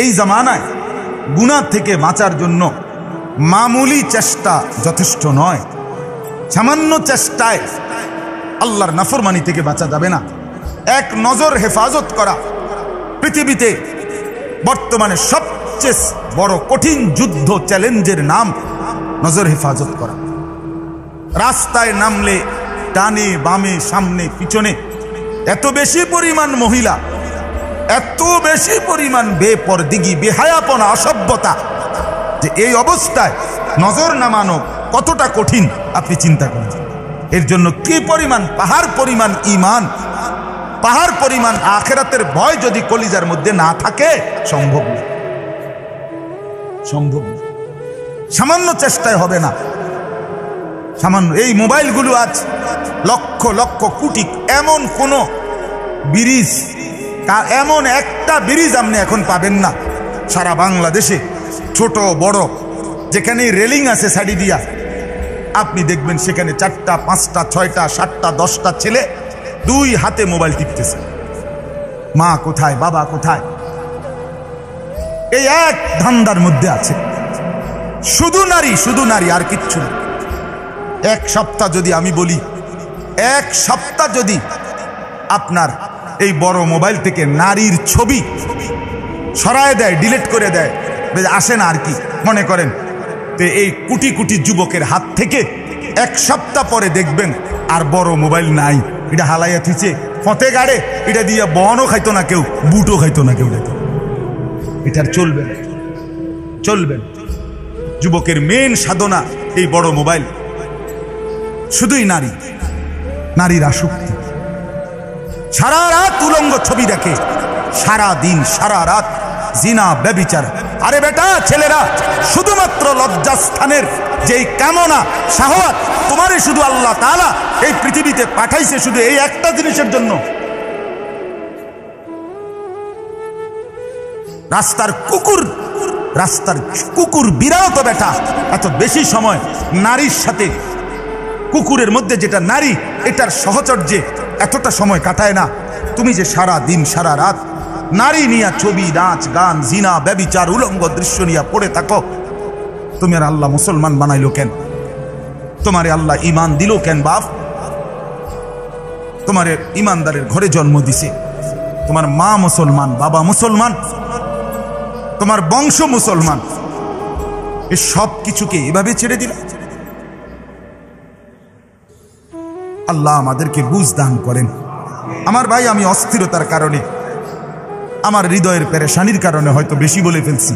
এই জামানায় গুনাহ থেকে বাঁচার জন্য মামুলি চেষ্টা যথেষ্ট নয়। সামান্য চেষ্টায় আল্লাহর নাফরমানি থেকে বাঁচা যাবে না। এক নজর হেফাজত করা পৃথিবীতে বর্তমানে সবচেয়ে বড় কঠিন যুদ্ধ, চ্যালেঞ্জের নাম নজর হেফাজত করা। রাস্তায় নামলে ডানে বামে সামনে পিছনে এত বেশি পরিমাণ মহিলা, এত বেশি পরিমাণ বেপরদিগি, বেহায়াপনা, অসভ্যতা, যে এই অবস্থায় নজর নামানো কতটা কঠিন আপনি চিন্তা করেন। এর জন্য কি পরিমাণ পাহাড় পরিমাণ ঈমান, পাহাড় পরিমাণ আখিরাতের ভয় যদি কলিজার মধ্যে না থাকে সম্ভব না, সম্ভব না। সামান্য চেষ্টায় হবে না। সামান্য এই মোবাইলগুলো আজ লক্ষ লক্ষ কোটি, এমন কোন ব্রিজ, এমন একটা ব্রিজ আপনি এখন পাবেন না সারা বাংলাদেশে, ছোট বড় যেখানে রেলিং আছে সাইডে দিয়া, আপনি দেখবেন সেখানে 4টা 5টা 6টা 7টা 10টা ছেলে দুই হাতে মোবাইল টিপতেছে। মা কোথায়, বাবা কোথায়? এই এক ধান্দার মধ্যে আছে। শুধু নারী, শুধু নারী, আর কিচ্ছু না। এক সপ্তাহ যদি আমি বলি, এক সপ্তাহ যদি আপনার এই বড় মোবাইল থেকে নারীর ছবি সরায় দেয়, ডিলিট করে দেয়, আসে না আর কি মনে করেন, তো এই কোটি কোটি যুবকের হাত থেকে এক সপ্তাহ পরে দেখবেন আর বড় মোবাইল নাই। এটা হালাইয়া থিছে ফতে গাড়ে, এটা দিয়ে বনও খাইতো না কেউ, বুটও খাইতো না কেউ। এটার চলবে না, চলবে না। যুবকের মেন সাধনা এই বড় মোবাইল। শুধুই নারী, নারীর আসক্তি। সারা রাত উলঙ্গ ছবি দেখে, সারা দিন সারা রাত জিনা ব্যভিচার। আরে বেটা ছেলেরা, শুধুমাত্র লজ্জাস্থানের যেই কামনা শাহওয়াত, তোমারই শুধু আল্লাহ তাআলা এই পৃথিবীতে পাঠাইছে শুধু এই একটা জিনিসের জন্য। রাস্তার কুকুর বিড়াল তো বেটা এত বেশি সময় নারীর সাথে, কুকুরের মধ্যে যেটা নারী, এটার সহচর্যে এতটা সময় কাটায় না। তুমি যে সারা দিন সারা রাত নারী নিয়ে ছবি, নাচ, গান, জিনা, ব্যভিচার, উলঙ্গ দৃশ্য নিয়ে পড়ে থাকো, তুমি আর আল্লাহ মুসলমান বানাইলো কেন? তোমারে আল্লাহ ঈমান দিল কেন বাপ? তোমারে ঈমানদারের ঘরে জন্ম দিছে, তোমার মা মুসলমান, বাবা মুসলমান, তোমার বংশ মুসলমান, এই সব কিছুকে এভাবে ছেড়ে দিলে? আল্লাহ আমাদেরকে বুঝ দান করেন। আমার ভাই, আমি অস্থিরতার কারণে, আমার হৃদয়ের পেরেশানির কারণে হয়তো বেশি বলে ফেলছি,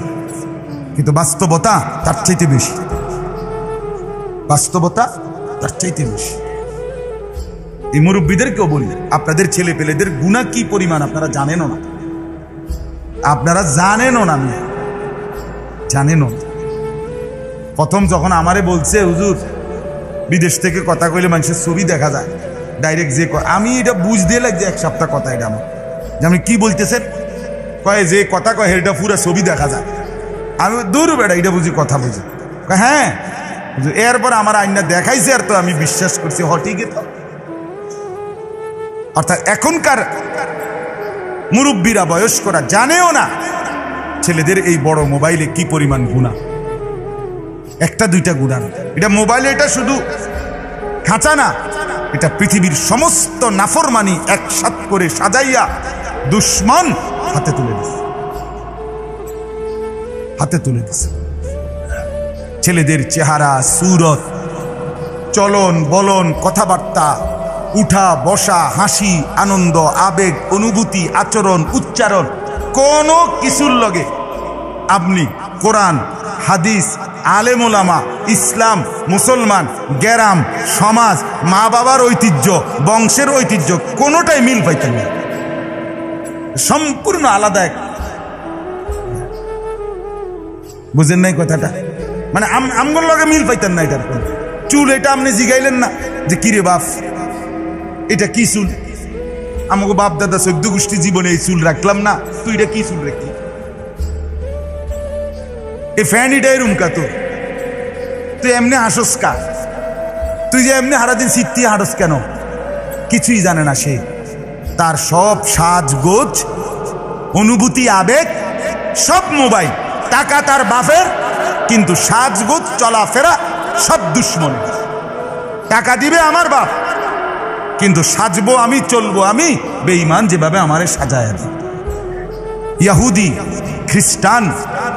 কিন্তু বাস্তবতা তার চাইতে বেশি, বাস্তবতা তার চাইতে বেশি। এই মুরব্বীদেরকেও বলি, আপনাদের ছেলে পেলেদের গুনাহ কি পরিমাণ আপনারা জানেনও না, আপনারা জানেনও না, জানেনও না। প্রথম যখন আমারে বলছে হুজুর বিদেশ থেকে কথা কইলে মানুষের ছবি দেখা যায় ডাইরেক্ট, যে আমি এটা বুঝতে লাগছে এক সপ্তাহ কথা, এটা আমার যে আপনি কি বলতেছেন, কয় যে কথা কয় এটা পুরো ছবি দেখা যায়। আমি দূর বেড়া, এটা বুঝি কথা বুঝি, হ্যাঁ। এরপর আমার আইনা দেখাইছে আর তো আমি বিশ্বাস করছি, ঠিকই তো। অর্থাৎ এখনকার মুরব্বীরা, বয়স্করা জানেও না ছেলেদের এই বড় মোবাইলে কি পরিমাণ গুনাহ। একটা দুইটা গুনাহ, এটা মোবাইলে, এটা শুধু খাঁচা না, এটা পৃথিবীর সমস্ত নাফরমানি একসাথ করে সাজাইয়া দুশ্মন হাতে তুলে দিছে, হাতে তুলে দিছে। ছেলেদের চেহারা, সুরত, চলন বলন, কথাবার্তা, উঠা বসা, হাসি, আনন্দ, আবেগ, অনুভূতি, আচরণ, উচ্চারণ, কোনো কিছুর লগে আপনি কোরআন, হাদিস, আলেম ওলামা, ইসলাম, মুসলমান, গ্রাম, সমাজ, মা বাবার ঐতিহ্য, বংশের ঐতিহ্য, কোনোটাই মিল পাইতেন না। সম্পূর্ণ আলাদা এক। বুঝেন নাই কথাটা? মানে আমগোর লগে মিল পাইতেন না। এটার চুল, এটা আপনি জিগাইলেন না যে কিরে বাপ এটা কি চুল? আমাকে বাপ দাদা 14 গোষ্ঠী জীবনে এই চুল রাখলাম না, তুই এটা কি চুল রাখলি? এই ফ্যানিটা এরুম কা তো, তুই এমনি হাসস কা? তুই যে এমনি সারাদিন সিট্টি হাঁটস কেন? কিছুই জানে না সে। তার সব সাজগোজ, অনুভূতি, আবেগ সব মোবাইল, টাকা তার বাপের, কিন্তু সাজগোজ চলাফেরা সব দুশ্মন। টাকা দিবে আমার বাপ, কিন্তু সাজবো আমি, চলবো আমি বেঈমান যেভাবে আমারে সাজায়। ইহুদি, খ্রিস্টান,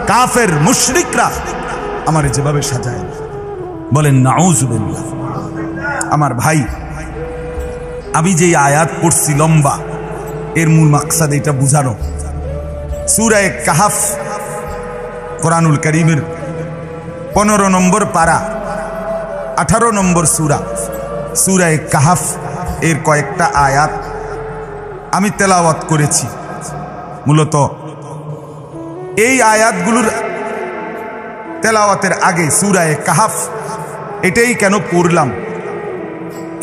কাফের, মুশরিকরা আমারে যেভাবে সাজায়। বলেন নাউজুবিল্লাহ। আমার ভাই, আমি যে আয়াত পড়ছি লম্বা, এর মূল মাকসাদ এটা বুঝানো। সূরা কাহাফ কোরআনুল কারীমের 15 নম্বর পারা, 18 নম্বর সূরা, সূরা কাহাফ এর কয়েকটা আয়াত আমি তেলাওয়াত করেছি। মূলত এই আয়াতগুলোর তেলাওয়াতের আগে সূরা কাহাফ এটাই কেন পড়লাম,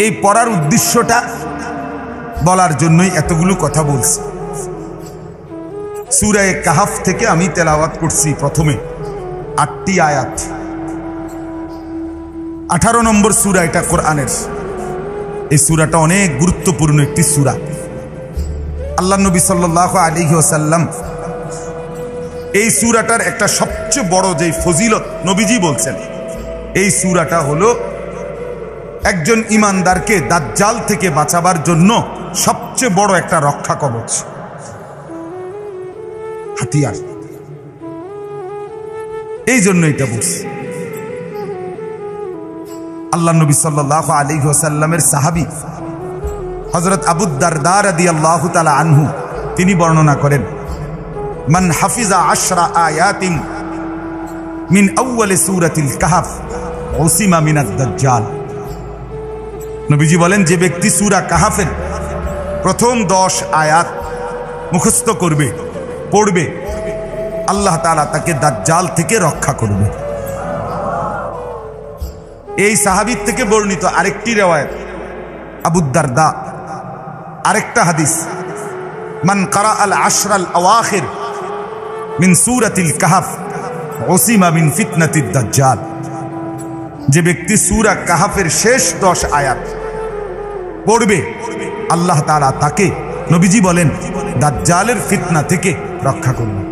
এই পড়ার উদ্দেশ্যটা বলার জন্যই এতগুলো কথা বলছি। সূরা কাহাফ থেকে আমি তেলাওয়াত করছি প্রথমে 8টি আয়াত। 18 নম্বর সূরা এটা কোরআনের। এই সূরাটা অনেক গুরুত্বপূর্ণ একটি সূরা। আল্লাহ নবী সাল্লাল্লাহু আলাইহি ওয়াসাল্লাম এই সূরাটার একটা সবচেয়ে বড় যে ফজিলত নবীজি বলছেন, এই সূরাটা হলো একজন ঈমানদারকে দাজ্জাল থেকে বাঁচাবার জন্য সবচেয়ে বড় একটা রক্ষা কবচ, হাতিয়ার। এই জন্য এটা বলছি। আল্লাহ নবী সাল্লাল্লাহু আলাইহি ওয়াসাল্লামের সাহাবী হযরত আবু দারদা রাদিয়াল্লাহু তাআলা আনহু তিনি বর্ণনা করেন, মান হাফিজা 10 আয়াতিন মিন আউয়াল সূরাতিল কাহফ উসিমা মিনাদ দাজ্জাল। নবীজি বলেন, যে ব্যক্তি সূরা কাহফের প্রথম 10 আয়াত মুখস্থ করবে, পড়বে, আল্লাহ তাআলা তাকে দাজ্জাল থেকে রক্ষা করবে। এই সাহাবীর থেকে বর্ণিত আরেকটি riwayat আবু দারদা, আরেকটা হাদিস, মান ক্বারা আল 10 আল আওয়াখির মিন সূরাতিল কাহফ উসিমা মিন ফিতনাতিদ দাজ্জাল। যে ব্যক্তি সূরা কাহফের শেষ 10 আয়াত পড়বে, আল্লাহ তাআলা তাকে, নবীজি বলেন, দাজ্জালের ফিতনা থেকে রক্ষা করবে।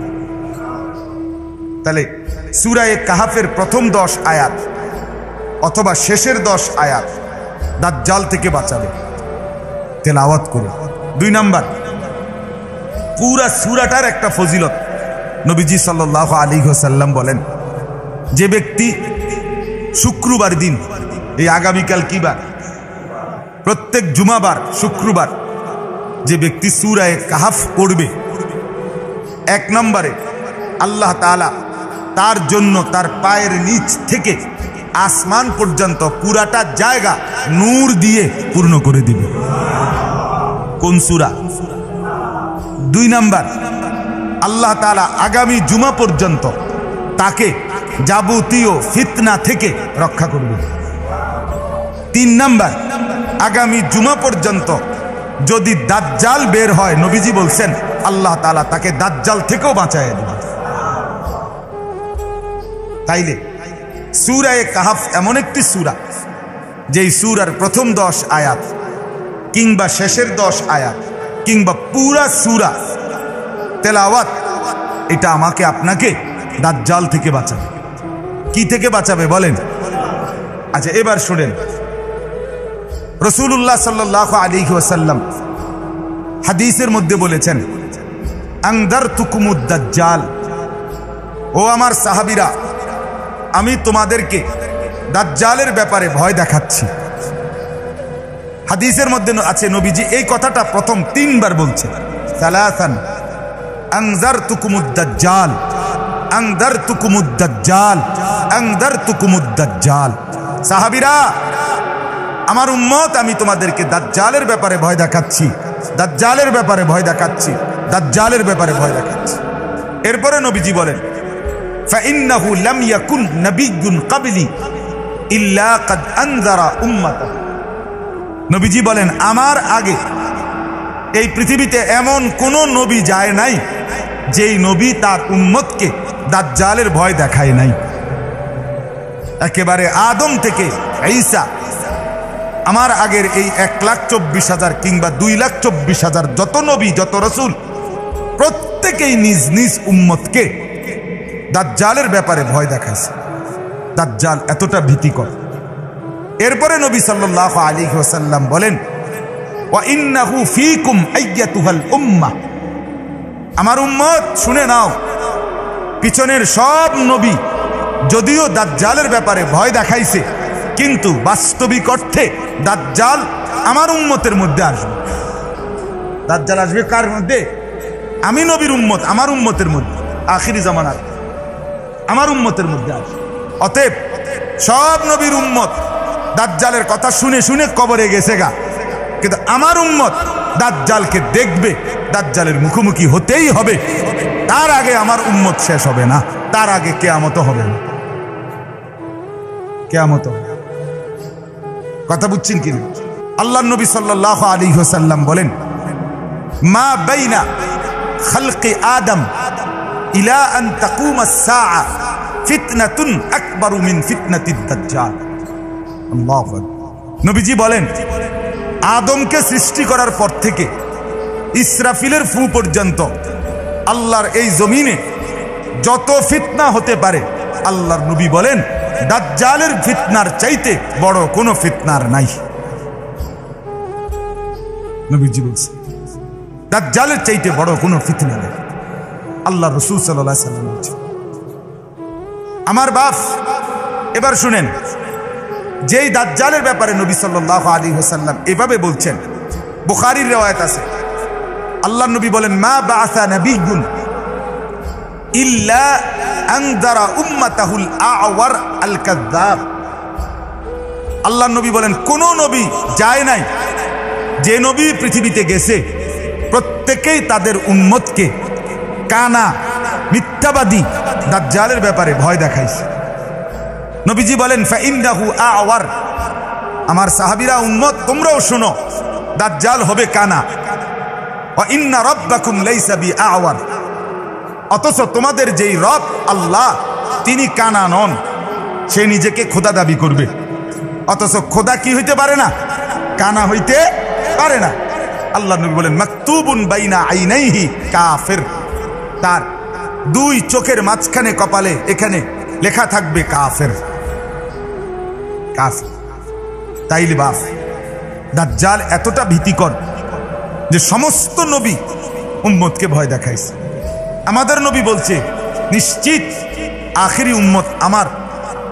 তাহলে সূরা কাহফের প্রথম 10 আয়াত অথবা শেষের 10 আয়াত দাজ্জাল থেকে বাঁচাবে, তেলাওয়াত করে। 2 নাম্বার, পুরা সূরাটার একটা ফজিলত। নবীজি সাল্লাল্লাহু আলাইহি ওয়াসাল্লাম বলেন, যে ব্যক্তি শুক্রবার দিন, এই আগামীকাল কি বার? প্রত্যেক জুমাবার শুক্রবার যে ব্যক্তি সূরা কাহফ পড়বে, 1 নম্বরে আল্লাহ তাআলা তার জন্য তার পায়ের নিচ থেকে আসমান পর্যন্ত পুরাটা জায়গা নূর দিয়ে পূর্ণ করে দিবে। কোন সূরা? 2 নাম্বার, আল্লাহ তাআলা আগামী জুমা পর্যন্ত তাকে যাবতীয় ফিতনা থেকে রক্ষা করবে। 3 নাম্বার, আগামী জুমা পর্যন্ত যদি দাজ্জাল বের হয়, নবীজি বলছেন আল্লাহ তাআলা তাকে দাজ্জাল থেকেও বাঁচায় দেবে। তাইলে সূরা কাহফ এমন একটি সূরা, যেই সূরার প্রথম 10 আয়াত কিংবা শেষের 10 আয়াত কিংবা পুরা সূরা তেলাওয়াত, এটা আমাকে আপনাকে দাজ্জাল থেকে বাঁচাবে। কি থেকে বাঁচাবে বলেন? আচ্ছা, এবার শুনেন, রাসূলুল্লাহ সাল্লাল্লাহু আলাইহি ওয়াসাল্লাম হাদিসের মধ্যে বলেছেন, আনদারতুকুমুদ দাজ্জাল, ও আমার সাহাবীরা, আমি তোমাদেরকে দাজ্জালের ব্যাপারে ভয় দেখাচ্ছি। হাদিসের মধ্যে আছে নবীজি এই কথাটা প্রথম 3 বার বলছেন, সালাসান আনজারতুকুমুদ দাজ্জাল, আনজারতুকুমুদ দাজ্জাল, আনজারতুকুমুদ দাজ্জাল। সাহাবীরা, আমার উম্মত, আমি তোমাদেরকে দাজ্জালের ব্যাপারে ভয় দেখাচ্ছি, দাজ্জালের ব্যাপারে ভয় দেখাচ্ছি, দাজ্জালের ব্যাপারে ভয় দেখাচ্ছি। এরপরে নবীজি বলেন, ফাইন্নাহু লাম ইয়াকুন নাবিয়্যুন ক্বাবলি ইল্লা ক্বাদ আনযারা উম্মাতাহু। নবীজি বলেন, আমার আগে এই পৃথিবীতে এমন কোন নবী যায় নাই যেই নবী তার উম্মতকে দাজ্জালের ভয় দেখায় নাই। একেবারে আদম থেকে ঈসা, আমার আগের এই 1,24,000 কিংবা 2,24,000 যত নবী, যত রাসূল, প্রত্যেকেই নিজ নিজ উম্মতকে দাজ্জালের ব্যাপারে ভয় দেখাইছে। দাজ্জাল এতটা ভীতিকর। এরপরে নবী সাল্লাল্লাহু আলাইহি ওয়াসাল্লাম বলেন, ওয়া ইন্নাহু ফীকুম আইয়াতুহাল উম্মাহ, আমার উম্মত শুনে নাও, পিছনের সব নবী যদিও দাজ্জালের ব্যাপারে ভয় দেখাইছে, কিন্তু বাস্তবিক অর্থে দাজ্জাল আমার উম্মতের মধ্যে আসবে। দাজ্জাল আসবে কার মধ্যে? আমি নবীর উম্মত, আমার উম্মতের মধ্যে, আখিরি জামানার আমার উম্মতের মধ্যে আসবে। অতএব সব নবীর উম্মত দাজ্জালের কথা শুনে শুনে কবরে গেছে গা, কিন্তু আমার উম্মত দাজ্জালকে দেখবে, দাজ্জালের মুখোমুখি হতেই হবে। তার আগে আমার উম্মত শেষ হবে না, তার আগে কিয়ামত হবে না। কিয়ামত কথা বুঝছেন কি? আল্লাহর নবী সাল্লাল্লাহু আলাইহি ওয়াসাল্লাম বলেন, মা বাইনা খালকি আদম ইলা আন তাকুম আস-সাআ ফিতনাতুন আকবারু মিন ফিতনাতিদ দাজ্জাল। আল্লাহু আকবার। নবীজি বলেন, আদমকে সৃষ্টি করার পর থেকে ইসরাফিলের ফু পর্যন্ত আল্লাহর এই জমিনে যত ফিতনা হতে পারে, আল্লাহর নবী বলেন দাজ্জালের ফিতনার চাইতে বড় কোনো ফিতনার নাই। নবীজি বলছেন দাজ্জালের চাইতে বড় কোনো ফিতনা নেই। আল্লাহ রাসূল সাল্লাল্লাহু আলাইহি ওয়াসাল্লাম বলছেন। আমার বাপ, এবার শুনেন, যেই দাজ্জালের ব্যাপারে নবী সাল্লাল্লাহু আলাইহি ওয়াসাল্লাম এভাবে বলছেন, বুখারীর riwayat আছে, আল্লাহর নবী বলেন, মা বাআসা নাবিয়্যুন ইল্লা আনযারা উম্মাতাহুল আ'ওয়ার আল কাযযাব। আল্লাহর নবী বলেন, কোন নবী যায় নাই, যে নবী পৃথিবীতে গেছে প্রত্যেকেই তাদের উম্মতকে কানা মিথ্যাবাদী দাজ্জালের ব্যাপারে ভয় দেখাইছে। নবীজি বলেন, ফাইন্নাহু আ'ওয়ার, আমার সাহাবীরা উম্মত তোমরাও শোনো, দাজ্জাল হবে কানা। ওয়া ইন্না রাব্বাকুম লাইসা বিআ'ওয়ার, অথচ তোমাদের যেই রব আল্লাহ তিনি কানা নন। সে নিজেকে খোদা দাবি করবে, অথচ খোদা কি হইতে পারে না? কানা হইতে পারে না। আল্লাহ নবী বলেন, মাকতুবুন বাইনা আইনাইহি কাফির, তার দুই চোখের মাঝখানে কপালে এখানে লেখা থাকবে কাফের। কাফের। তাইলে বাপ, দাজ্জাল এতটা ভীতিকর যে সমস্ত নবী উম্মতকে ভয় দেখাইছে। আমাদের নবী বলছে, নিশ্চিত আখিরি উম্মত আমার,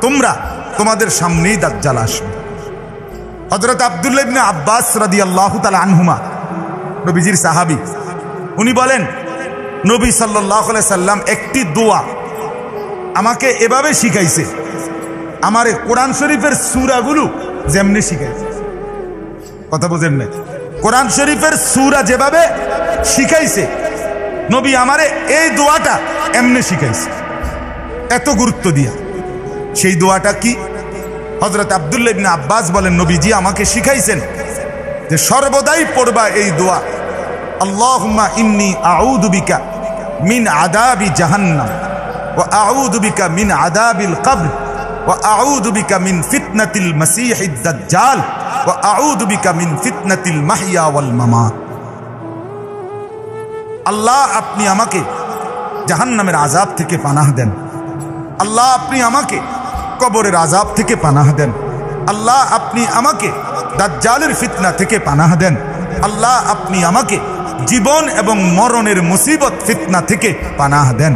তোমরা তোমাদের সামনেই দাজ্জাল আসবে। হযরত আব্দুল্লাহ ইবনে আব্বাস রাদিয়াল্লাহু তাআলা আনহুমা, নবীজির সাহাবী, উনি বলেন, নবী সাল্লাল্লাহু আলাইহি সাল্লাম একটি দোয়া আমাকে এভাবে শিখাইছে, আমারে কোরআন শরীফের সূরাগুলো যেমনি শিখাইছে। কথা বুঝেন না? কোরআন শরীফের সূরা যেভাবে শিখাইছে, নবী আমারে এই দোয়াটা এমনি শিখাইছে, এত গুরুত্ব দিয়া। সেই দোয়াটা কি? হযরত আব্দুল্লাহ ইবনে আব্বাস বলেন, নবীজি আমাকে শিখাইছেন যে সর্বদাই পড়বা এই দোয়া, আল্লাহুম্মা ইন্নী আউযু বিকা মিন আযাবি জাহান্নাম ওয়া আউযু বিকা মিন আযাবিল কবর ওয়া আউযু বিকা মিন ফিতনাতিল মাসীহিদ দাজ্জাল ওয়া আউযু বিকা মিন ফিতনাতিল মাহইয়া ওয়াল মামাত। আল্লাহ, আপনি আমাকে জাহান্নামের আযাব থেকে পানাহ দেন। আল্লাহ, আপনি আমাকে কবরের আযাব থেকে পানাহ দেন। আল্লাহ, আপনি আমাকে দাজ্জালের ফিতনা থেকে পানাহ দেন। আল্লাহ, আপনি আমাকে জীবন এবং মরণের মুসিবত ফিতনা থেকে পানাহ দেন।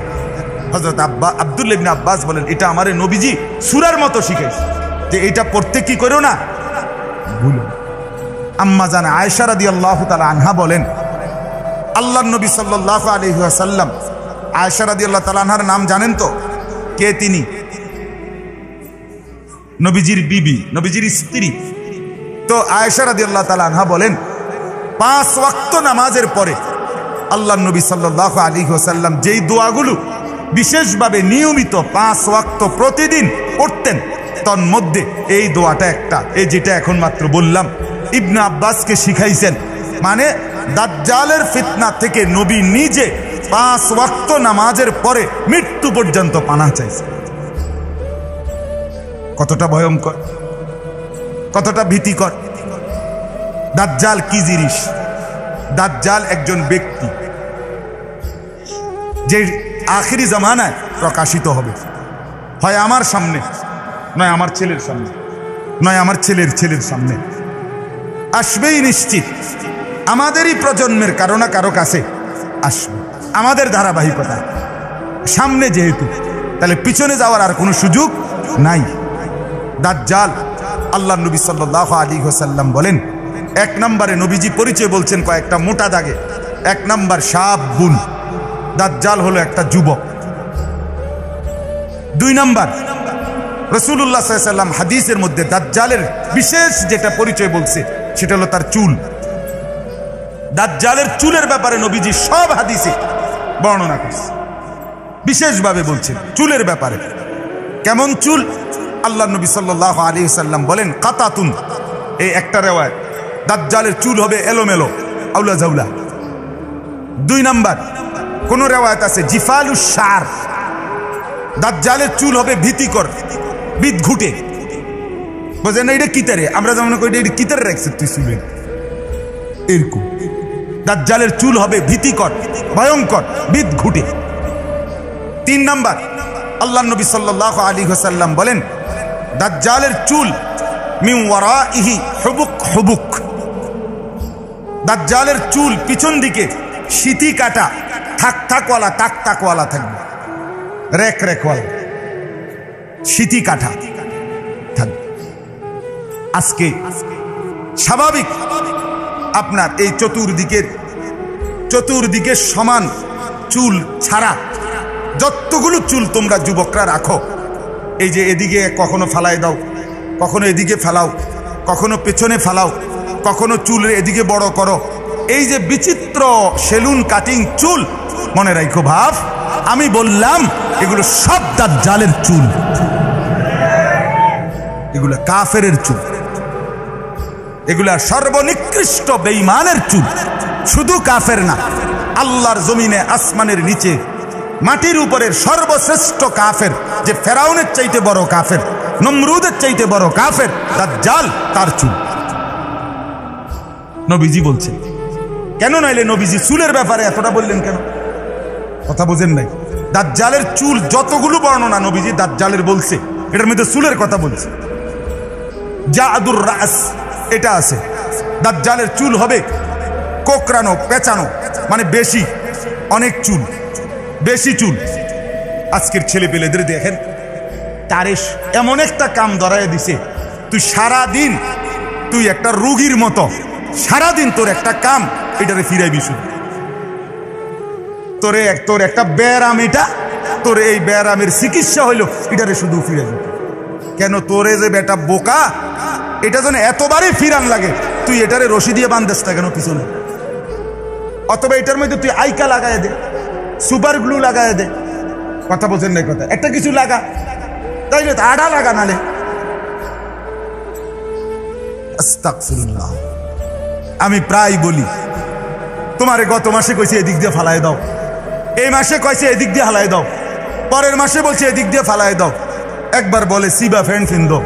হযরত আব্দুল্লাহ ইবনে আব্বাস বলেন, এটা আমারে নবীজি সূরার মতো শিখাইছে যে এটা পড়তে কি করো না, ভুলো। আম্মা জান আয়েশা রাদিয়াল্লাহু তাআলা আনহা বলেন, আল্লাহর নবী সাল্লাল্লাহু আলাইহি ওয়াসাল্লাম, আয়েশা রাদিয়াল্লাহু তাআলা আনহার নাম জানেন তো? কে তিনি? নবীজির বিবি, নবীজির স্ত্রী। তো আয়েশা রাদিয়াল্লাহু তাআলা আনহা বলেন, 5 ওয়াক্ত নামাজের পরে আল্লাহর নবী সাল্লাল্লাহু আলাইহি ওয়াসাল্লাম যেই দোয়াগুলো বিশেষভাবে নিয়মিত 5 ওয়াক্ত প্রতিদিন পড়তেন, তার মধ্যে এই দোয়াটা একটা, এই যেটা এখন মাত্র বললাম, ইবনে আব্বাসকে শিখাইছেন। মানে দাজ্জালের ফিতনা থেকে নবী নিজে 5 ওয়াক্ত নামাজের পরে মৃত্যু পর্যন্ত পানাহ চাইছে। কতটা ভয়ঙ্কর, কতটা ভীতিকর। দাজ্জাল কি জিনিস? দাজ্জাল একজন ব্যক্তি, যে আখিরি জামানায় প্রকাশিত হবে, হয় আমার সামনে, নয় আমার ছেলের সামনে, নয় আমার ছেলের ছেলের সামনে। আসবেই নিশ্চিত, আমাদেরই প্রজন্মের কারো না কারো কাছে আসবে, আমাদের ধারাবাহিকতা সামনে যেহেতু, তাহলে পিছনে যাওয়ার আর কোনো সুযোগ নাই। দাজ্জাল, আল্লাহ নবী সাল্লাল্লাহু আলাইহি ওয়াসাল্লাম বলেন, এক নম্বরে নবীজি পরিচয় বলছেন কয়েকটা মোটা দাগে। এক নম্বর শাবুন, দাজ্জাল হলো একটা যুবক। দুই নম্বর, রাসূলুল্লাহ সাল্লাল্লাহু আলাইহি ওয়াসাল্লাম হাদিসের মধ্যে দাজ্জালের বিশেষ যেটা পরিচয় বলছে সেটা হলো তার চুল। দাজ্জালের চুলের ব্যাপারে নবীজি সব হাদিসে বর্ণনা করছে, বিশেষভাবে বলছেন চুলের ব্যাপারে। কেমন চুল? আল্লাহ নবী সাল্লাল্লাহু আলাইহি ওয়াসাল্লাম বলেন কাতাতুন, এই একটা রিওয়ায়াত, দাজ্জালের চুল হবে এলোমেলো, আউলা জাউলা। দুই নাম্বার, কোন রিওয়ায়াত আছে জিফালুশ শার, দাজ্জালের চুল হবে ভীতিকর, বিদঘুটে। বুঝেন না? এটা কিতারে আমরা যেমন কই এটা কিতারে রাখছে তুই চুলে এরকম। দাজ্জালের চুল হবে ভীতিকর, ভয়ঙ্কর, বিদঘুটে। তিন নাম্বার, আল্লাহ নবী সাল্লাল্লাহু আলাইহি ওয়াসাল্লাম বলেন দাজ্জালের চুল মিন ওয়ারাইহি হুবুক হুবুক, দাজ্জালের চুল পিছন দিকে সিতি কাটা, থাক থাকওয়ালা, তাক তাকওয়ালা থাকবে, রেক রেকওয়ালা, সিতি কাটা থাকবে। আজকে স্বাভাবিক আপনার এই চতুর্দিকের সমান চুল ছাড়া যতগুলো চুল তোমরা যুবকরা রাখো, এই যে এদিকে কখনো ফালাই দাও, কখনো এদিকে ফেলাও, কখনো পেছনে ফেলাও, কখনো চুল এদিকে বড় করো, এই যে বিচিত্র সেলুন কাটিং চুল, মনে রাখো ভাব, আমি বললাম এগুলো সব দাজ্জালের চুল, এগুলো কাফেরের চুল, এগুলা সর্বনিকৃষ্ট বেঈমানের চুল। শুধু কাফের না, আল্লাহর জমিনে আসমানের নিচে মাটির উপরের সর্বশ্রেষ্ঠ কাফের, যে ফেরাউনের চাইতে বড় কাফের, নমরুদের চাইতে বড় কাফের দাজ্জাল, তার চুল। নবীজি বলছেন কেন, নাইলে নবীজি চুলের ব্যাপারে এতটা বললেন কেন? কথা বোঝেন নাই? দাজ্জালের চুল যতগুলো বর্ণনা নবীজি দাজ্জালের বলছে, এটার মধ্যে চুলের কথা বলছে। জাদুর রাস এটা আছে, দাজ্জালের চুল হবে কোকড়ানো, পেঁচানো, মানে বেশি, অনেক চুল, বেশি চুল। আজকের ছেলে পেলেদের দেখেন, তারে এমন একটা কাম ধরায় দিছে, তুই সারাদিন তুই একটা রোগীর মতো সারাদিন তোর একটা কাম এটারে ফিরাইবি শুধু। তোর একটা ব্যারাম, এটা তোর এই ব্যারামের চিকিৎসা হইলো এটারে শুধু ফিরাইবি। কেন? তোরে যে বেটা বোকা, এটা যেন এতবারই ফিরান লাগে, তুই এটারে রশি দিয়ে বান্ধেস না কেন পিছনে? অথবা এটার মধ্যে তুই আইকা লাগাই দে, সুপার গ্লু লাগাই দে। কথা বোঝেন না? কথা একটা কিছু লাগা, তাইলে আড়া লাগা, নালে আস্তাগফিরুল্লাহ। আমি প্রায় বলি, তোমারে গত মাসে কইছে এদিক দিয়ে ফালাই দাও, এই মাসে কইছে এদিক দিয়ে হালাই দাও, পরের মাসে বলছে এদিক দিয়ে ফালাই দাও। একবার বলে সিবা ফ্যান্ট ফিন্দো,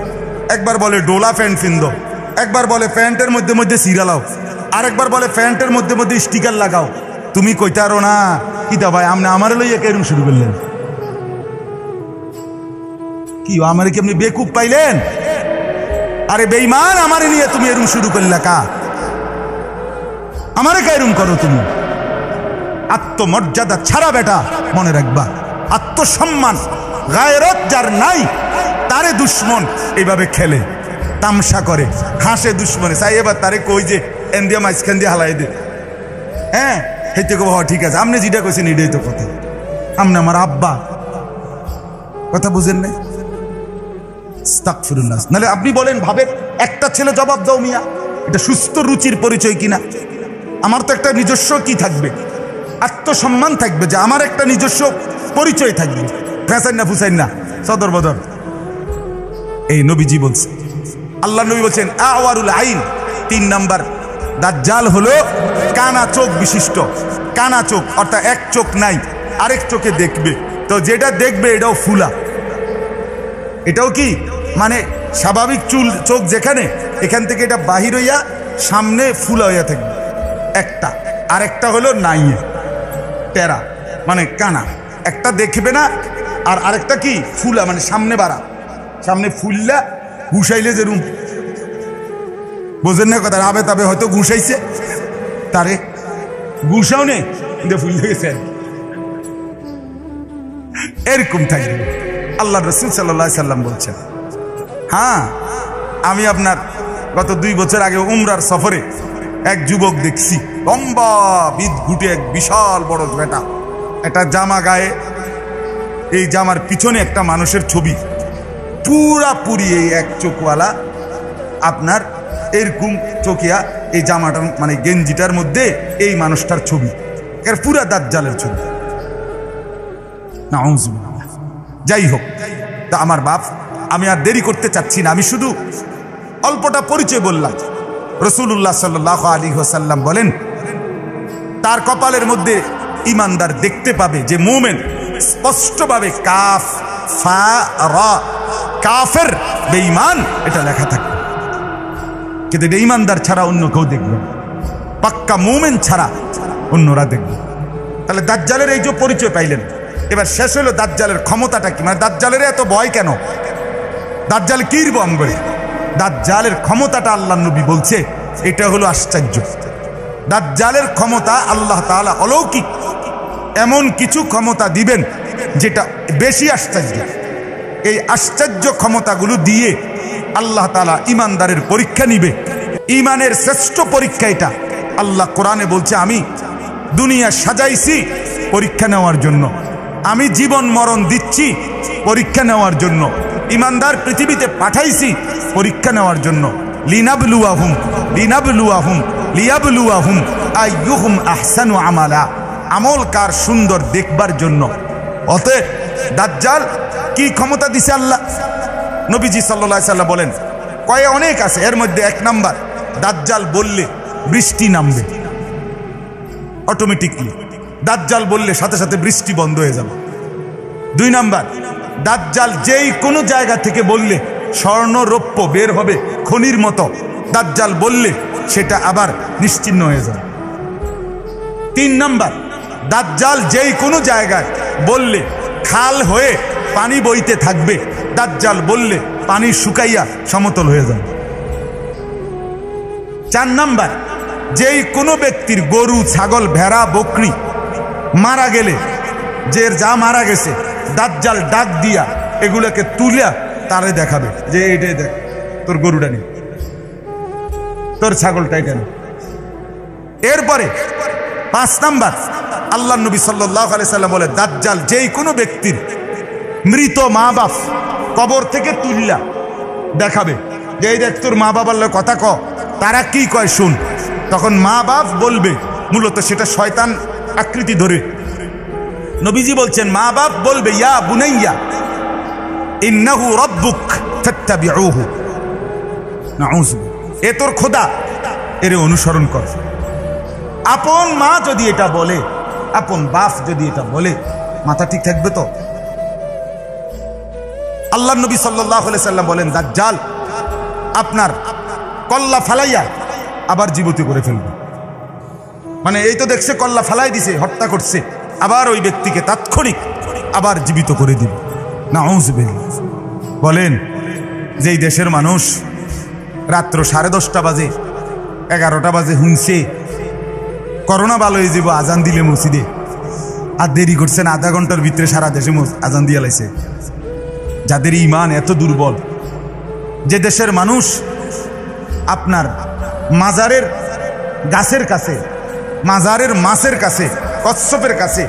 একবার বলে ডোলা প্যান্ট ফিন্দো, একবার বলে প্যান্টের মধ্যে মধ্যে সিরা লাও, আরেকবার বলে প্যান্টের মধ্যে মধ্যে স্টিকার লাগাও। তুমি কইতারো না কিতা ভাই, আপনি আমারে লইয়া কেরম শুরু করলেন? কি আমারে কি আপনি বেকুব পাইলেন? আরে বেঈমান, আমারে নিয়ে তুমি এরম শুরু করলা কা? আমারে কেরম করো তুমি? আত্মমর্যাদা ছাড়া বেটা, মনে রাখবা, আত্মসম্মান গায়রত যার নাই তারে দুশ্মন এইভাবে খেলে, তামসা করে, হাসে দুশ্মনে। চাই এবার তারে কই যে এন দিয়া মাঝখান দিয়ে হালাই দে, হ্যাঁ হেঁটে কব, ঠিক আছে, আপনি যেটা কইছেন এটাই তো কথা, আপনি আমার আব্বা। কথা বুঝেন নাই? আস্তাগফিরুল্লাহ। নাহলে আপনি বলেন, ভাবেন একটা ছেলে জবাব দাও মিয়া, এটা সুস্থ রুচির পরিচয় কিনা? আমার তো একটা নিজস্ব কি থাকবে, আত্মসম্মান থাকবে, যে আমার একটা নিজস্ব পরিচয় থাকবে, ফেসাইন না ফুসাইন না, সদর বদর। এই নবীজি বলছে, আল্লাহ নবী বলছেন আওয়ারুল আইন, 3 নাম্বার, দাজ্জাল হলো কানা চোখ বিশিষ্ট। কানা চোখ অর্থাৎ এক চোখ নাই, আরেক চোখে দেখবে। তো যেটা দেখবে এটাও ফুলা, এটাও কি মানে স্বাভাবিক চোখ যেখানে, এখান থেকে এটা বাহির হইয়া সামনে ফুলা হইয়া থাকবে একটা, আরেকটা হলো নাই টেরা। মানে কানা, একটা দেখবে না আর আরেকটা কি ফুলা, মানে সামনে বাড়া, সামনে ফুললা ঘুষাইলে যেরুম, বোঝেন না কথা, আবে তাবে হয়তো ঘুষাইছে, তারে ঘুষাও নেই কিন্তু ফুল গেছে, এরকম থাকবে। আল্লাহ রসুল সাল্লাল্লাহু আলাইহি সাল্লাম বলছেন। হ্যাঁ, আমি আপনার গত 2 বছর আগে উমরার সফরে এক যুবক দেখছি, লম্বা বিদ ঘুটে, এক বিশাল বড় বেটা, একটা জামা গায়ে, এই জামার পিছনে একটা মানুষের ছবি, পুরাপুরি এই এক চোখওয়ালা আপনার এরকম চোখিয়া, এই জামাটার মানে গেঞ্জিটার মধ্যে এই মানুষটার ছবি, এর পুরা দাজ্জালের ছবি। নাউযুবিল্লাহ। যাই হোক, তা আমার বাপ, আমি আর দেরি করতে চাচ্ছি না, আমি শুধু অল্পটা পরিচয় বললাম। রাসূলুল্লাহ সাল্লাল্লাহু আলাইহি ওয়াসাল্লাম বলেন, তার কপালের মধ্যে ইমানদার দেখতে পাবে যে মুমিন, স্পষ্টভাবে কাফ ফা রা, কাফের বেঈমান এটা লেখা থাকে, কিন্তু এটা ইমানদার ছাড়া অন্য কেউ দেখবে, পাক্কা মুমিন ছাড়া অন্যরা দেখবে। তাহলে দাজ্জালের এই যে পরিচয় পাইলেন, এবার শেষ হলো দাজ্জালের ক্ষমতাটা কি, মানে দাজ্জালের এত ভয় কেন, দাজ্জাল কিরকম করে? দাজ্জালের ক্ষমতাটা আল্লাহ নবী বলছে, এটা হলো আশ্চর্য। দাজ্জালের ক্ষমতা আল্লাহ তাআলা অলৌকিক, এমন কিছু ক্ষমতা দিবেন যেটা বেশি আশ্চর্য। এই আশ্চর্য ক্ষমতাগুলো দিয়ে আল্লাহ তাআলা ইমানদারের পরীক্ষা নিবে। ইমানের শ্রেষ্ঠ পরীক্ষা এটা। আল্লাহ কোরআনে বলছে, আমি দুনিয়া সাজাইছি পরীক্ষা নেওয়ার জন্য, আমি জীবন মরণ দিচ্ছি পরীক্ষা নেওয়ার জন্য, ইমানদার পৃথিবীতে পাঠাইছি পরীক্ষা নেওয়ার জন্য। লিনাবলুয়াহুম লিনাবলুয়াহুম লিয়াবলুয়াহুম আইয়ুহুম আহসানু আমালা, আমল কার সুন্দর দেখবার জন্য। অতএব দাজ্জাল কি ক্ষমতা দিছে আল্লাহ? নবীজি সাল্লাল্লাহু আলাইহি সাল্লাম বলেন, কয়ে অনেক আছে, এর মধ্যে 1 নাম্বার, দাজ্জাল বললে বৃষ্টি নামবে অটোমেটিকলি, দাজ্জাল বললে সাথে সাথে বৃষ্টি বন্ধ হয়ে যাবে। 2 নাম্বার, দাজ্জাল যেই কোনো জায়গা থেকে বললে স্বর্ণ রৌপ্য বের হবে খনির মতো, দাজ্জাল বললে সেটা আবার নিশ্চিহ্ন হয়ে যাবে। 3 নাম্বার, দাজ্জাল যেই কোনো জায়গায় বললে খাল হয়ে পানি বইতে থাকবে, দাজ্জাল বললে পানি শুকাইয়া সমতল হয়ে যাবে। 4 নাম্বার, যেই কোনো ব্যক্তির গরু, ছাগল, ভেড়া, বকরি মারা গেলে, যে যা মারা গেছে, দাজ্জাল ডাক দিয়া এগুলোকে তুলিয়া তারে দেখাবে যে এইটাই দেখ, তোর গরুটা নেই, তোর ছাগলটা এটা নেই। এরপরে 5 নাম্বার, আল্লাহ নবী সাল্লাল্লাহু আলাইহি সাল্লাম বলে, দাজ্জাল যেই কোনো ব্যক্তির মৃত মা বাপ কবর থেকে তুললা দেখাবে যে এই দেখ তোর মা বাবার কথা ক, তারা কি কয় শুন। তখন মা বাপ বলবে, মূলত সেটা শয়তান আকৃতি ধরে। নবীজি বলছেন, মা বাপ বলবে, ইয়া বুনাইয়া ইন্নাহু রাব্বুক ফাত্তাবিউহু, নাউযু, এ তোর খোদা, এর অনুসরণ কর। আপন মা যদি এটা বলে, আপন বাপ যদি এটা বলে, মাথা ঠিক থাকবে তো? আল্লাহ নবী সাল্লাল্লাহু আলাইহি সাল্লাম বলেন, দাজ্জাল আপনার কল্লা ফালাইয়া আবার জীবিত করে ফেলবে। মানে এই তো দেখছে কল্লা ফালাই দিছে, হত্যা করছে, আবার ওই ব্যক্তিকে তাৎক্ষণিক আবার জীবিত করে দিবে। নাউযুবিল্লাহ। বলেন, যেই দেশের মানুষ রাত্র 10:30 বাজে, 11টা বাজে শুনছে করোনা ভালো হয়ে যাব, আজান দিলে মসজিদে, আর দেরি করছেন, আধা ঘন্টার ভিতরে সারা দেশে আজান দিয়ে লাইছে। যাদের ইমান এত দুর্বল, যে দেশের মানুষ আপনার মাজারের গাছের কাছে, মাজারের মাছের কাছে, কচ্ছপের কাছে,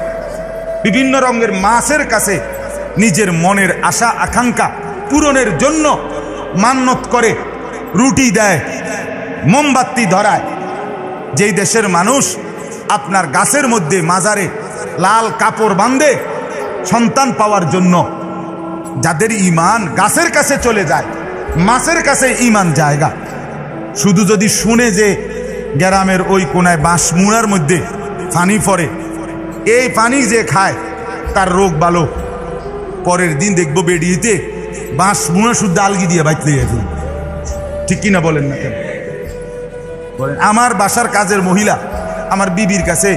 বিভিন্ন রঙের মাছের কাছে নিজের মনের আশা আকাঙ্ক্ষা পূরণের জন্য মান্যত করে, রুটি দেয়, মোমবাতি ধরায়, যেই দেশের মানুষ আপনার গাছের মধ্যে মাজারে লাল কাপড় বাঁধে সন্তান পাওয়ার জন্য, যাদের ইমান গাছের কাছে চলে যায়, মাছের কাছে ইমান জায়গা, শুধু যদি শুনে যে গ্রামের ওই কোনায় বাঁশমুড়ার মধ্যে পানি পড়ে, এই পানি যে খায় তার রোগ ভালো, পরের দিন দেখবো বেরিয়েতে বাঁশমুড়া শুদ্ধ আলগি দিয়ে বাইতে গেছে। ঠিক কিনা বলেন না কেন? বলেন। আমার বাসার কাজের মহিলা আমার বিবির কাছে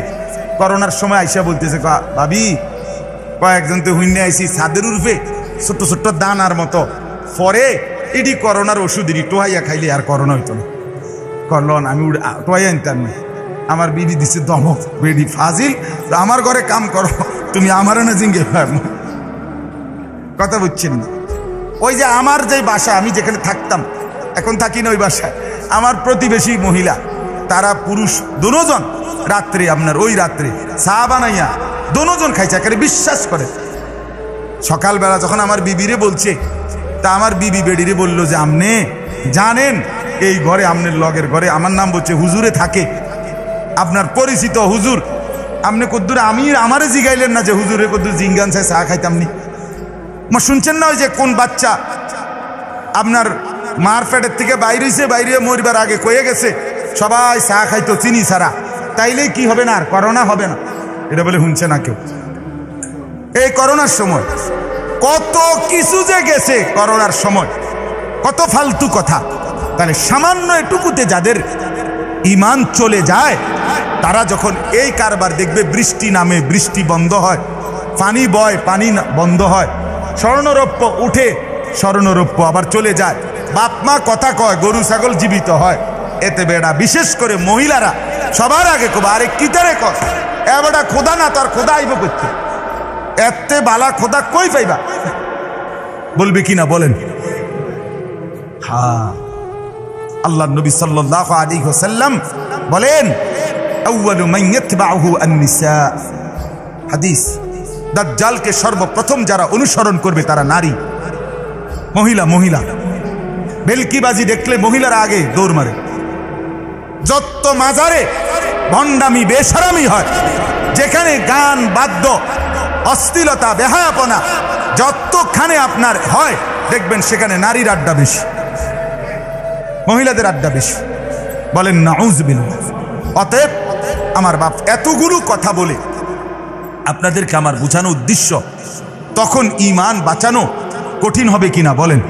করোনার সময় আইসা বলতেছে, ভাবি কয়েকজন তো হুইনে আইসি ছাদের উর্ফে ছোট্ট ছোট্ট দানার মতো, পরে এটি করোনার ওষুধেরই টোহাইয়া খাইলে আর করোনা হইতো না। করলন আমি টোহাইয়া আনতাম না। আমার বিবি দিছে দমক, বেডি ফাজিল, আমার ঘরে কাম করো, তুমি আমার না জিঙ্গে কথা বুঝছেন না। ওই যে আমার যে বাসা, আমি যেখানে থাকতাম, এখন থাকি না ওই বাসায়, আমার প্রতিবেশী মহিলা, তারা পুরুষ দুজন রাত্রে আপনার ওই রাত্রে চা বানাইয়া দুজন খাইছে, একেবারে বিশ্বাস করে। সকালবেলা যখন আমার বিবিরে বলছে, তা আমার বিবি বেডিরে বললো যে আপনি জানেন এই ঘরে, আপনার লগের ঘরে, আমার নাম বলছে হুজুরে থাকে, আপনার পরিচিত হুজুর, আপনি কদ্দুর আমি আমারে জিগাইলেন না যে হুজুরে কদ্দুর জিঙ্গান চাই চা খাইতাম নি? শুনছেন না ওই যে কোন বাচ্চা আপনার মার পেটের থেকে বাইরে হয়েছে, বাইরে মরবার আগে কয়ে গেছে সবাই চা খাইতো চিনি ছাড়া, তাইলেই কি হবে না, আর করোনা হবে না। এটা বলে শুনছে না কেউ। এই করোনার সময় কত কিছু যে গেছে, করোনার সময় কত ফালতু কথা। তাহলে সামান্য এটুকুতে যাদের ইমান চলে যায়, তারা যখন এই কারবার দেখবে, বৃষ্টি নামে বৃষ্টি বন্ধ হয়, পানি বয় পানি বন্ধ হয়, স্বর্ণরৌপ্য উঠে স্বর্ণরৌপ্য আবার চলে যায়, বাপ মা কথা কয়, গরু ছাগল জীবিত হয়, এতে বেড়া বিশেষ করে মহিলারা সবার আগে কবা, আরে কিতারে কর এ বেটা খোদা না, তার খোদা আইব করতে, এতে বালা খোদা কই পাইবা, বলবে কিনা বলেন? হ্যাঁ, আল্লাহ নবী সাল্লাল্লাহু আলাইহি ওয়াসাল্লাম বলেন, আউয়ালু মান ইয়াতবাউহু আন-নিসা, হাদিস, দাজ্জালকে সর্বপ্রথম যারা অনুসরণ করবে তারা নারী, মহিলা। মহিলা বেলকিবাজি দেখলে মহিলারা আগে দৌড় মারে। যত মাজারে ভণ্ডামি বেশারামি হয়, যেখানে গান বাদ্য অশ্লীলতা বেহায়াপনা যতখানে আপনার হয়, দেখবেন সেখানে নারীর আড্ডা বেশি, মহিলাদের আড্ডা বেশি। বলেন নাউযুবিল্লাহ। অতএব আমার বাপ এতগুলো কথা বলে আপনাদেরকে আমার বোঝানো উদ্দেশ্য, তখন ঈমান বাঁচানো কঠিন হবে কিনা বলেন?